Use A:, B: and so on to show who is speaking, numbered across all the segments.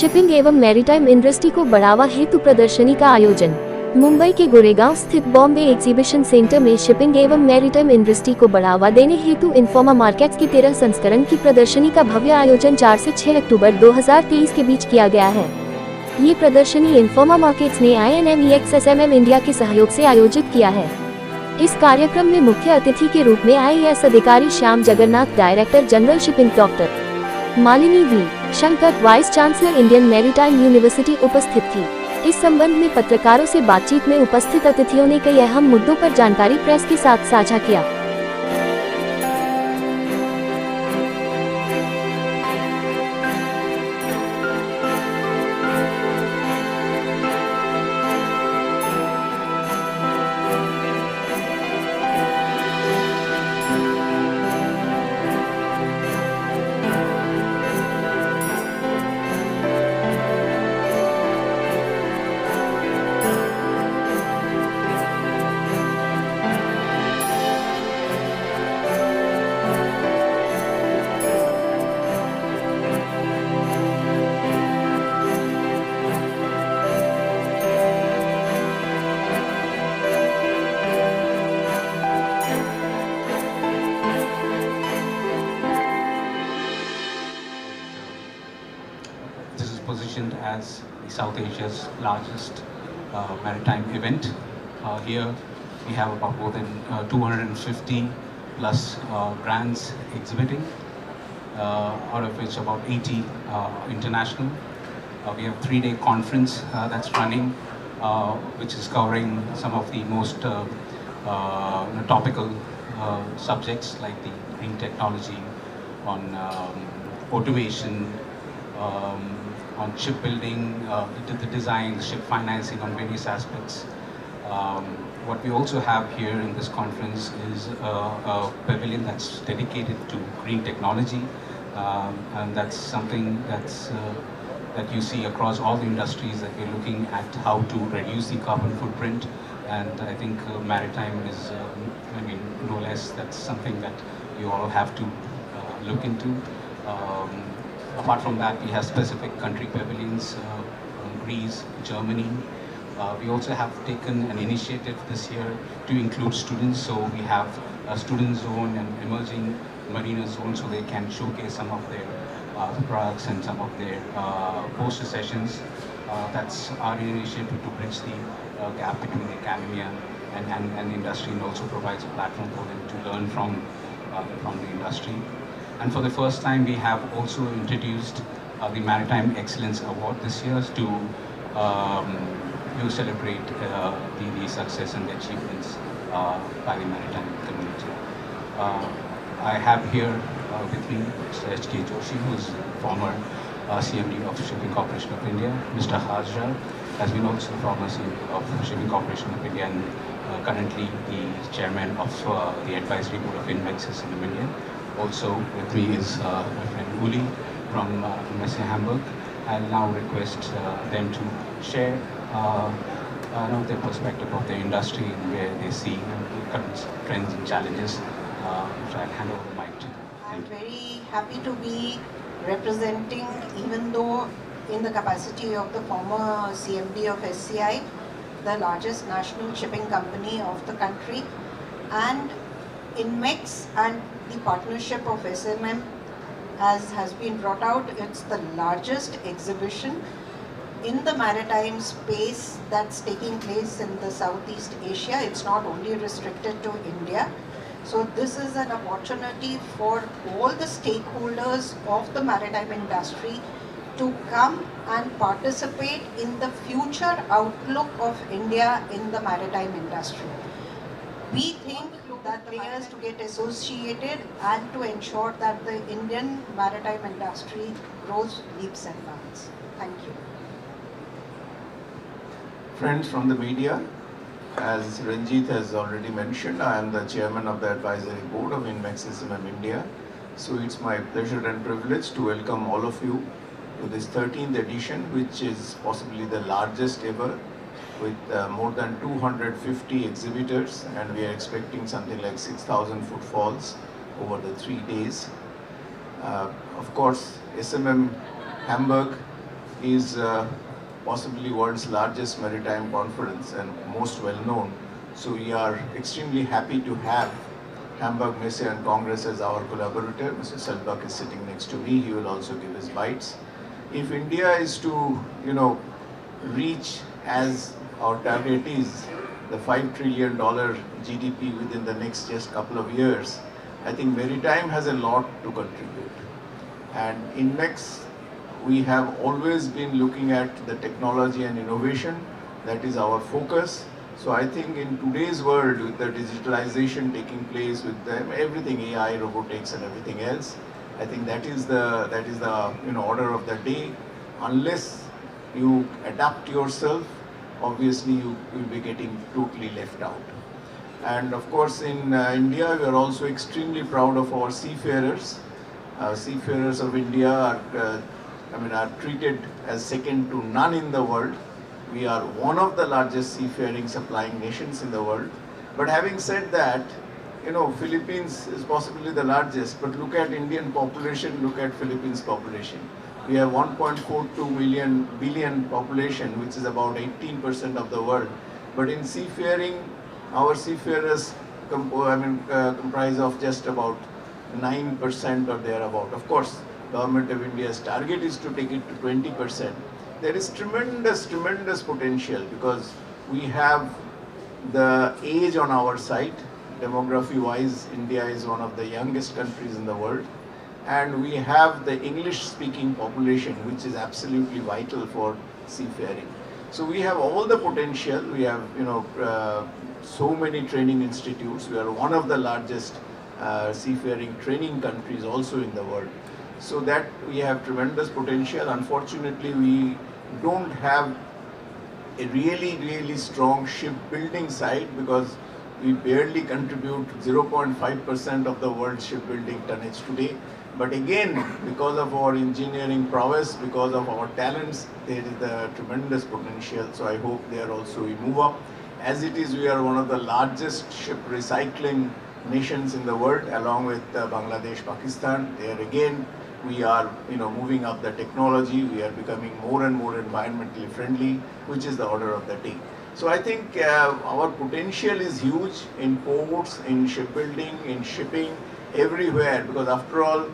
A: Shipping एवं maritime industry को बढ़ावा हेतु प्रदर्शनी का आयोजन। मुंबई के गोरेगांव स्थित बॉम्बे एग्जीबिशन सेंटर में शिपिंग एवं मैरीटाइम इंडस्ट्री को बढ़ावा देने हेतु इन्फोमा मार्केट्स की 13 संस्करण की प्रदर्शनी का भव्य आयोजन 4 से 6 अक्टूबर 2023 के बीच किया गया है। ये प्रदर्शनी इन्फोमा मार्केट्स ने INMEX SMM इंडिया के सहयोग से आयोजित किया है। इस कार्यक्रम में मुख्य अतिथि के रूप में IAS अधिकारी Shyam Jagannath, director general shipping doctor Malini V. Shankar, vice chancellor Indian maritime university उपस्थित थी। इस संबंध में पत्रकारों से बातचीत में उपस्थित अतिथियों ने कई अहम मुद्दों पर जानकारी प्रेस के साथ साझा किया।
B: Positioned as South Asia's largest maritime event. Here we have about more than 250 plus brands exhibiting, out of which about 80 international. We have a 3-day conference that's running, which is covering some of the most topical subjects like the green technology, on automation, on shipbuilding, the design, ship financing, on various aspects. What we also have here in this conference is a pavilion that's dedicated to green technology, and that's something that you see across all the industries, that we're looking at how to reduce the carbon footprint. And I think maritime is, no less, that's something that you all have to look into. Apart from that, we have specific country pavilions from Greece, Germany. We also have taken an initiative this year to include students. So we have a student zone and emerging marina zone, so they can showcase some of their products and some of their poster sessions. That's our initiative to bridge the gap between academia and industry, and also provides a platform for them to learn from the industry. And for the first time, we have also introduced the Maritime Excellence Award this year to celebrate the success and the achievements by the maritime community. I have here with me Mr. H.K. Joshi, who is former CMD of Shipping Corporation of India. Mr. Hajra has been also former CMD of Shipping Corporation of India, and currently the chairman of the advisory board of INMEX SMM India. Also with me is my friend Uli from Messe Hamburg. I'll now request them to share their perspective of the industry and where they see current trends and challenges. So I'll hand over the mic to you.
C: I'm very happy to be representing, even though in the capacity of the former CMD of SCI, the largest national shipping company of the country, and INMEX and the partnership of SMM, as has been brought out, it's the largest exhibition in the maritime space that's taking place in the Southeast Asia. It's not only restricted to India. So this is an opportunity for all the stakeholders of the maritime industry to come and participate in the future outlook of India in the maritime industry. We think that players to get associated and to ensure that the Indian maritime industry grows leaps and bounds. Thank you.
D: Friends from the media, as Ranjit has already mentioned, I am the chairman of the advisory board of INMEX SMM India. So it's my pleasure and privilege to welcome all of you to this 13th edition, which is possibly the largest ever, with more than 250 exhibitors, and we are expecting something like 6,000 footfalls over the 3 days. Of course, SMM Hamburg is possibly world's largest maritime conference and most well known. So we are extremely happy to have Hamburg Messe and Congress as our collaborator. Mr. Selbach is sitting next to me. He will also give his bites. If India is to, reach as our target is the $5 trillion GDP within the next just couple of years, I think maritime has a lot to contribute. And INMEX, we have always been looking at the technology and innovation. That is our focus. So I think in today's world, with the digitalization taking place, with everything AI, robotics, and everything else, I think that is the order of the day. Unless you adapt yourself, obviously you will be getting totally left out. And of course, in India, we are also extremely proud of our seafarers. Seafarers of India are treated as second to none in the world. We are one of the largest seafaring supplying nations in the world. But having said that, Philippines is possibly the largest, but look at Indian population, look at Philippines population. We have 1.42 billion population, which is about 18% of the world. But in seafaring, our seafarers comprise of just about 9% or thereabout. Of course, Government of India's target is to take it to 20%. There is tremendous potential because we have the age on our side. Demography-wise, India is one of the youngest countries in the world. And we have the English-speaking population, which is absolutely vital for seafaring. So we have all the potential. We have, so many training institutes. We are one of the largest seafaring training countries also in the world. So that we have tremendous potential. Unfortunately, we don't have a really strong shipbuilding side because we barely contribute 0.5% of the world's shipbuilding tonnage today. But again, because of our engineering prowess, because of our talents, there is the tremendous potential. So I hope there also we move up. As it is, we are one of the largest ship recycling nations in the world, along with Bangladesh, Pakistan. There again, we are moving up the technology. We are becoming more and more environmentally friendly, which is the order of the day. So I think our potential is huge in ports, in shipbuilding, in shipping, everywhere, because after all,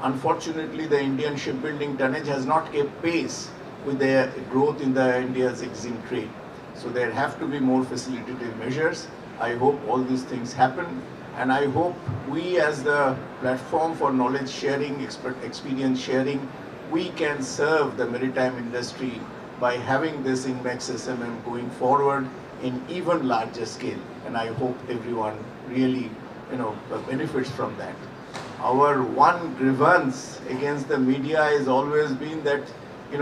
D: unfortunately, the Indian shipbuilding tonnage has not kept pace with the growth in the India's EXIM trade. So there have to be more facilitative measures. I hope all these things happen. And I hope we, as the platform for knowledge sharing, experience sharing, we can serve the maritime industry by having this INMEX SMM going forward in even larger scale. And I hope everyone really, benefits from that. Our one grievance against the media has always been that,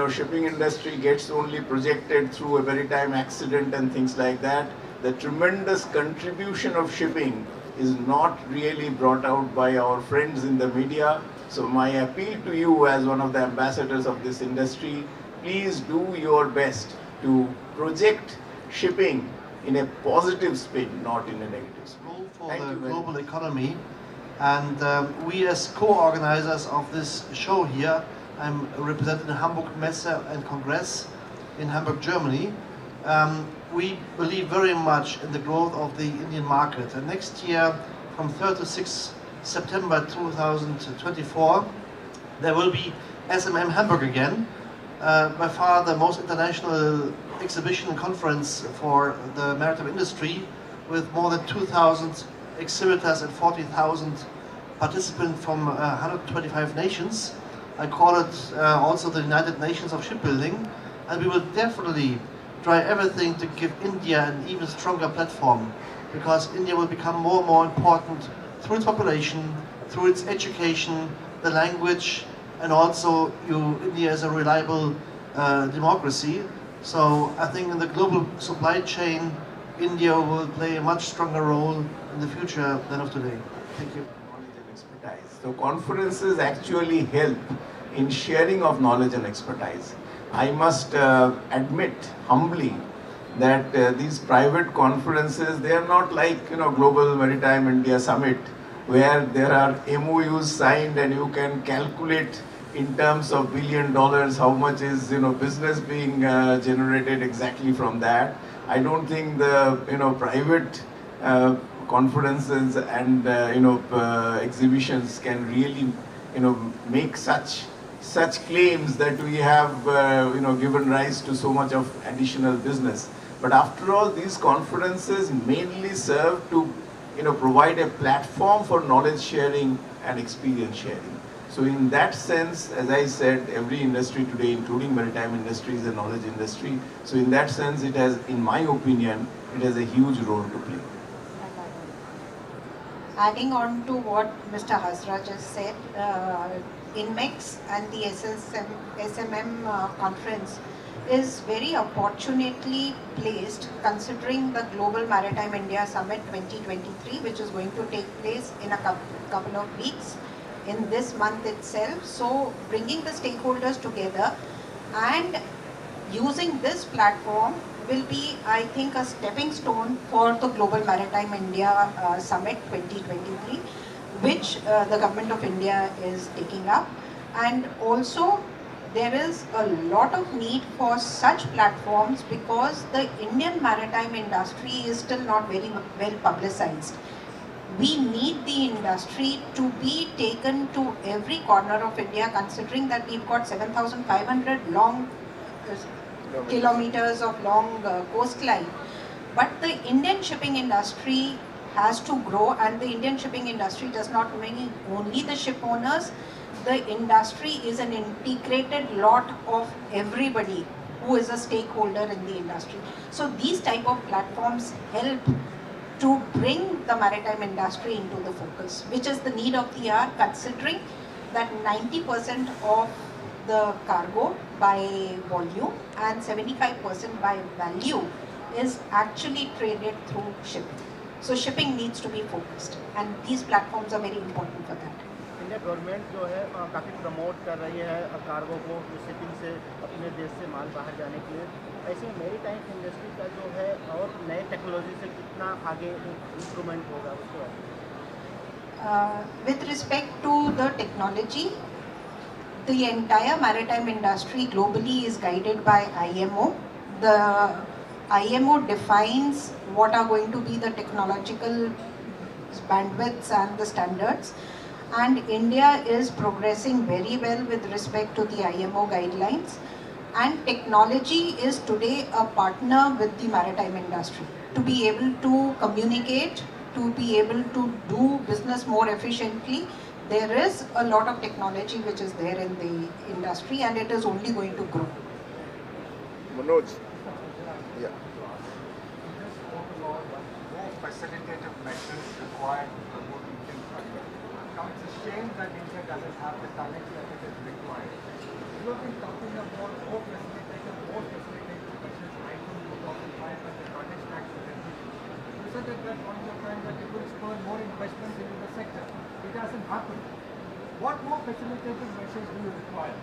D: shipping industry gets only projected through a maritime accident and things like that. The tremendous contribution of shipping is not really brought out by our friends in the media. So my appeal to you as one of the ambassadors of this industry, please do your best to project shipping in a positive spin, not in a negative spin.
E: Role for the global economy. And we as co-organizers of this show here, I'm representing the Hamburg Messe and Congress in Hamburg, Germany. We believe very much in the growth of the Indian market. And next year, from 3rd to 6th September 2024, there will be SMM Hamburg again. By far the most international exhibition and conference for the maritime industry, with more than 2,000 exhibitors and 40,000 participants from 125 nations. I call it also the United Nations of Shipbuilding, and we will definitely try everything to give India an even stronger platform, because India will become more and more important through its population, through its education, the language, and also India is a reliable democracy. So I think in the global supply chain, India will play a much stronger role in the future than of today. Thank you.
D: Knowledge and expertise. So conferences actually help in sharing of knowledge and expertise. I must admit humbly that these private conferences, they are not like Global Maritime India Summit, where there are MOUs signed and you can calculate in terms of $1 billion, how much is business being generated exactly from that. I don't think the private conferences and exhibitions can really make such claims that we have given rise to so much of additional business. But after all, these conferences mainly serve to provide a platform for knowledge sharing and experience sharing. So in that sense, as I said, every industry today, including maritime industry, is a knowledge industry. So in that sense, it has, in my opinion, it has a huge role to play.
C: Adding on to what Mr. Hazra just said, INMEX and the SMM conference is very opportunely placed considering the Global Maritime India Summit 2023, which is going to take place in a couple of weeks in this month itself. So bringing the stakeholders together and using this platform will be, I think, a stepping stone for the Global Maritime India Summit 2023, which the Government of India is taking up. And also, there is a lot of need for such platforms because the Indian maritime industry is still not very well publicized. We need the industry to be taken to every corner of India, considering that we've got 7,500 kilometers of long coastline. But the Indian shipping industry has to grow, and the Indian shipping industry does not mean only the ship owners. The industry is an integrated lot of everybody who is a stakeholder in the industry. So these type of platforms help to bring the maritime industry into the focus, which is the need of the hour, considering that 90% of the cargo by volume and 75% by value is actually traded through shipping. So shipping needs to be focused, and these platforms are very important for that.
F: India government जो है काफ़ी promote कर रही है cargo को shipping से अपने देश से माल बाहर जाने के लिए। ऐसे मैरीटाइम इंडस्ट्री का जो है और नए टेक्नोलॉजी से कितना आगे इंप्रूवमेंट होगा उसके बारे में?
C: With respect to the technology, the entire maritime industry globally is guided by IMO. The IMO defines what are going to be the technological bandwidths and the standards, and India is progressing very well with respect to the IMO guidelines, and technology is today a partner with the maritime industry to be able to communicate, to be able to do business more efficiently. There is a lot of technology which is there in the industry, and it is only going to grow.
D: Manoj. Yeah.
G: More facilitative measures required to promote Indian structure. Now it's a shame that India doesn't have the tonnage that it is required. You have been talking about more facilitative measures, item 2,500 tonnage tax reduction. You said at that point of time that it will spur more investment into the sector. It hasn't happened. What more facilitative measures do you require?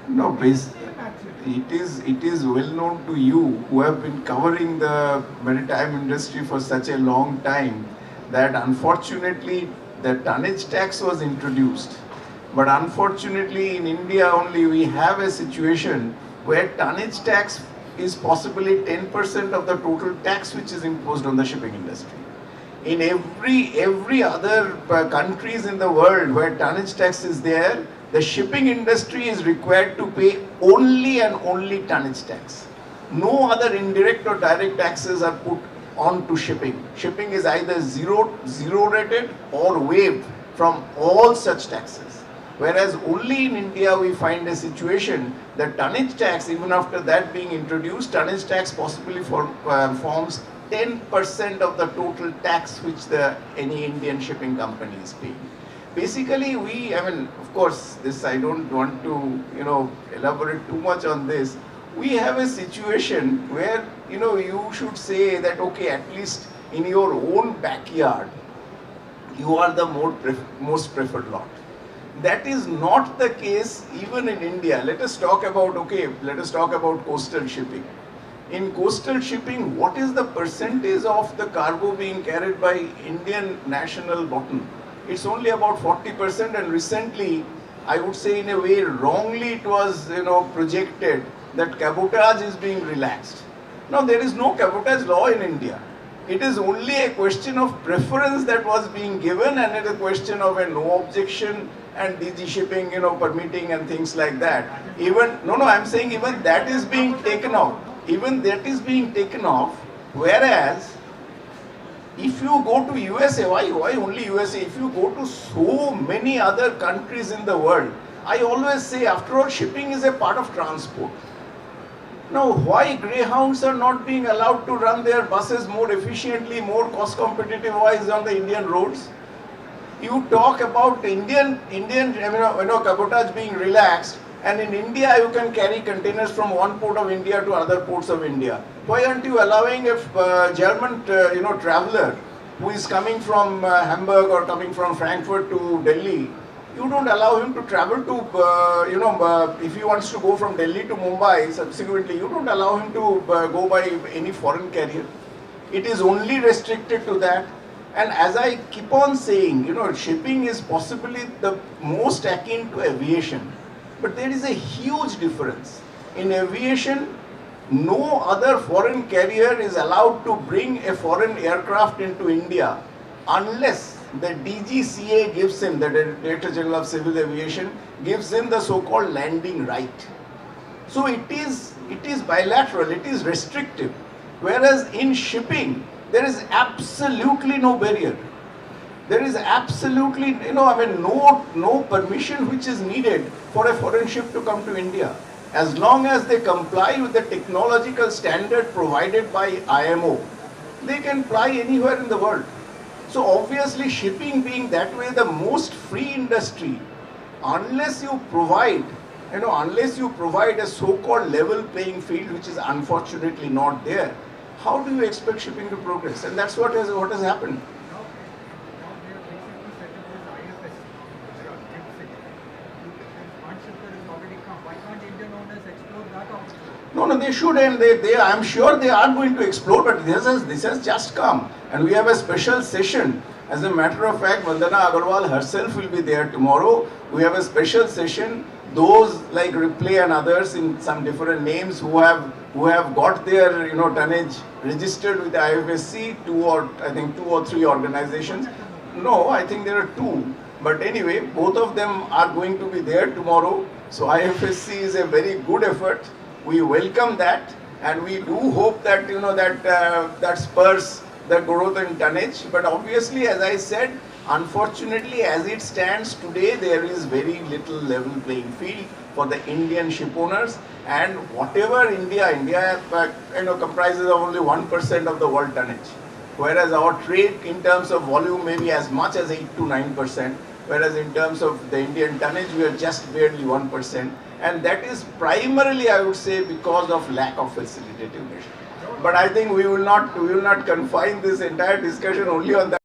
D: No, it is well known to you who have been covering the maritime industry for such a long time that unfortunately the tonnage tax was introduced. But unfortunately in India only we have a situation where tonnage tax is possibly 10% of the total tax which is imposed on the shipping industry. In every other countries in the world where tonnage tax is there, the shipping industry is required to pay only and only tonnage tax. No other indirect or direct taxes are put on to shipping. Shipping is either zero rated or waived from all such taxes. Whereas only in India we find a situation that tonnage tax, even after that being introduced, tonnage tax possibly forms 10% of the total tax which any Indian shipping company is paying. Basically, of course, this I don't want to, elaborate too much on this. We have a situation where, you should say that, okay, at least in your own backyard, you are the most preferred lot. That is not the case even in India. Let us talk about coastal shipping. In coastal shipping, what is the percentage of the cargo being carried by Indian national bottom? It's only about 40%, and recently I would say in a way wrongly it was projected that cabotage is being relaxed. Now there is no cabotage law in India. It is only a question of preference that was being given, and it is a question of a no objection and DG shipping, permitting and things like that. Even, no, I'm saying even that is being taken off. Even that is being taken off, whereas if you go to USA, why only USA? If you go to so many other countries in the world, I always say, after all, shipping is a part of transport. Now, why greyhounds are not being allowed to run their buses more efficiently, more cost competitive wise on the Indian roads? You talk about Indian cabotage being relaxed, and in India you can carry containers from one port of India to other ports of India. Why aren't you allowing a German traveler who is coming from Hamburg or coming from Frankfurt to Delhi? You don't allow him to travel to, if he wants to go from Delhi to Mumbai subsequently, you don't allow him to go by any foreign carrier. It is only restricted to that. And as I keep on saying, shipping is possibly the most akin to aviation. But there is a huge difference. In aviation, no other foreign carrier is allowed to bring a foreign aircraft into India unless the DGCA gives him, the Director General of Civil Aviation, gives him the so-called landing right. So it is bilateral, it is restrictive. Whereas in shipping, there is absolutely no barrier. There is absolutely, no permission which is needed for a foreign ship to come to India. As long as they comply with the technological standard provided by IMO, they can fly anywhere in the world. So obviously, shipping being that way the most free industry, unless you provide a so-called level playing field, which is unfortunately not there, how do you expect shipping to progress? And that's what has happened.
G: Now they have recently set up this IFS, One shipper has already come. Why can't Indian owners explore that opportunity?
D: No, they should, and I'm sure they are going to explore, but this has just come. And we have a special session. As a matter of fact, Vandana Agarwal herself will be there tomorrow. We have a special session. Those like Ripley and others in some different names who have got their tonnage registered with the IFSC, two or three organizations. No, I think there are two. But anyway, both of them are going to be there tomorrow. So IFSC is a very good effort. We welcome that, and we do hope that that spurs the growth in tonnage. But obviously, as I said, unfortunately, as it stands today, there is very little level playing field for the Indian ship owners. And whatever India comprises of only 1% of the world tonnage, whereas our trade in terms of volume may be as much as 8 to 9%, whereas in terms of the Indian tonnage, we are just barely 1%. And that is primarily, I would say, because of lack of facilitative measure. But I think we will not confine this entire discussion only on that.